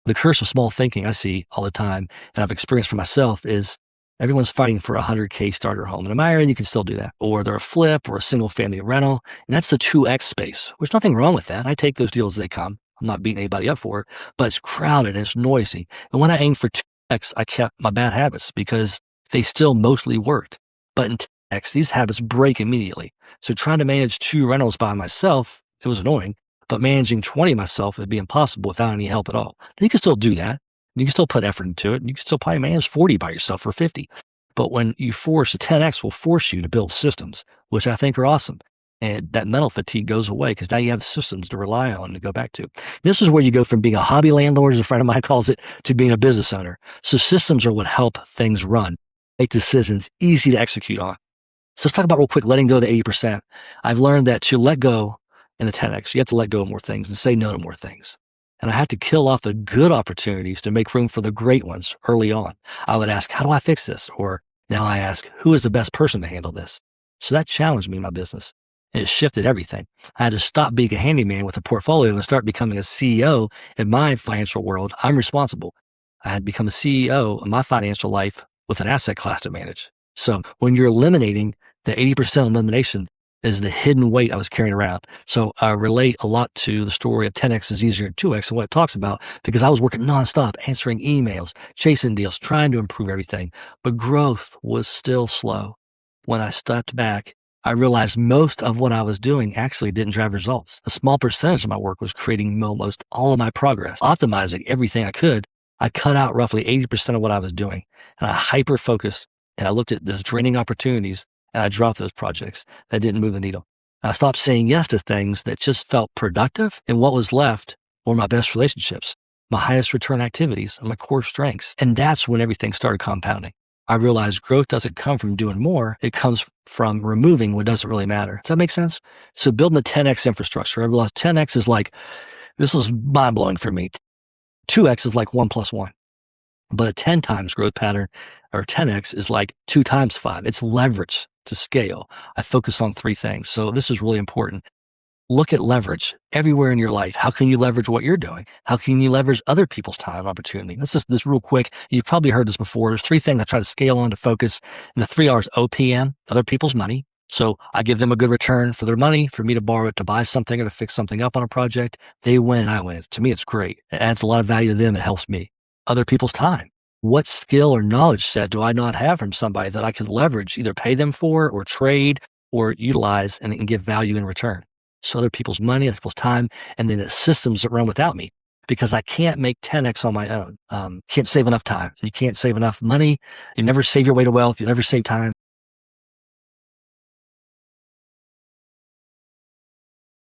The curse of small thinking I see all the time, and I've experienced for myself, is everyone's fighting for a 100K starter home. And in my area, you can still do that. Or they're a flip or a single family rental. And that's the 2X space. There's nothing wrong with that. I take those deals as they come. I'm not beating anybody up for it, but it's crowded and it's noisy. And when I aimed for 2X, I kept my bad habits because they still mostly worked. But in 10X, these habits break immediately. So trying to manage 2 rentals by myself, it was annoying. But managing 20 myself would be impossible without any help at all. You can still do that. You can still put effort into it. You can still probably manage 40 by yourself or 50. But when you force, a 10X will force you to build systems, which I think are awesome. And that mental fatigue goes away because now you have systems to rely on to go back to. This is where you go from being a hobby landlord, as a friend of mine calls it, to being a business owner. So systems are what help things run, make decisions easy to execute on. So let's talk about real quick, letting go of the 80%. I've learned that to let go in the 10X, you have to let go of more things and say no to more things. And I had to kill off the good opportunities to make room for the great ones early on. I would ask, how do I fix this? Or now I ask, who is the best person to handle this? So that challenged me in my business. And it shifted everything. I had to stop being a handyman with a portfolio and start becoming a CEO in my financial world. I'm responsible. I had become a CEO of my financial life with an asset class to manage. So when you're eliminating, the 80% elimination is the hidden weight I was carrying around. So I relate a lot to the story of 10X is easier than 2X and what it talks about, because I was working nonstop, answering emails, chasing deals, trying to improve everything. But growth was still slow. When I stepped back, I realized most of what I was doing actually didn't drive results. A small percentage of my work was creating almost all of my progress, optimizing everything I could. I cut out roughly 80% of what I was doing, and I hyper-focused, and I looked at those draining opportunities, and I dropped those projects that didn't move the needle. I stopped saying yes to things that just felt productive, and what was left were my best relationships, my highest return activities, and my core strengths. And that's when everything started compounding. I realized growth doesn't come from doing more. It comes from removing what doesn't really matter. Does that make sense? So building the 10X infrastructure, I realized 10X is like, this was mind blowing for me. 2X is like 1 + 1, but a 10 times growth pattern, or 10X, is like 2 × 5. It's leverage to scale. I focus on 3 things. So this is really important. Look at leverage everywhere in your life. How can you leverage what you're doing? How can you leverage other people's time and opportunity? Let's just this real quick. You've probably heard this before. There's 3 things I try to scale on to focus. And the 3 R's: OPM, other people's money. So I give them a good return for their money, for me to borrow it to buy something or to fix something up on a project. They win, I win. To me, it's great. It adds a lot of value to them. It helps me. Other people's time. What skill or knowledge set do I not have from somebody that I could leverage, either pay them for or trade or utilize and give value in return? So other people's money, other people's time, and then it's systems that run without me, because I can't make 10X on my own. Can't save enough time. You can't save enough money. You never save your way to wealth. You never save time.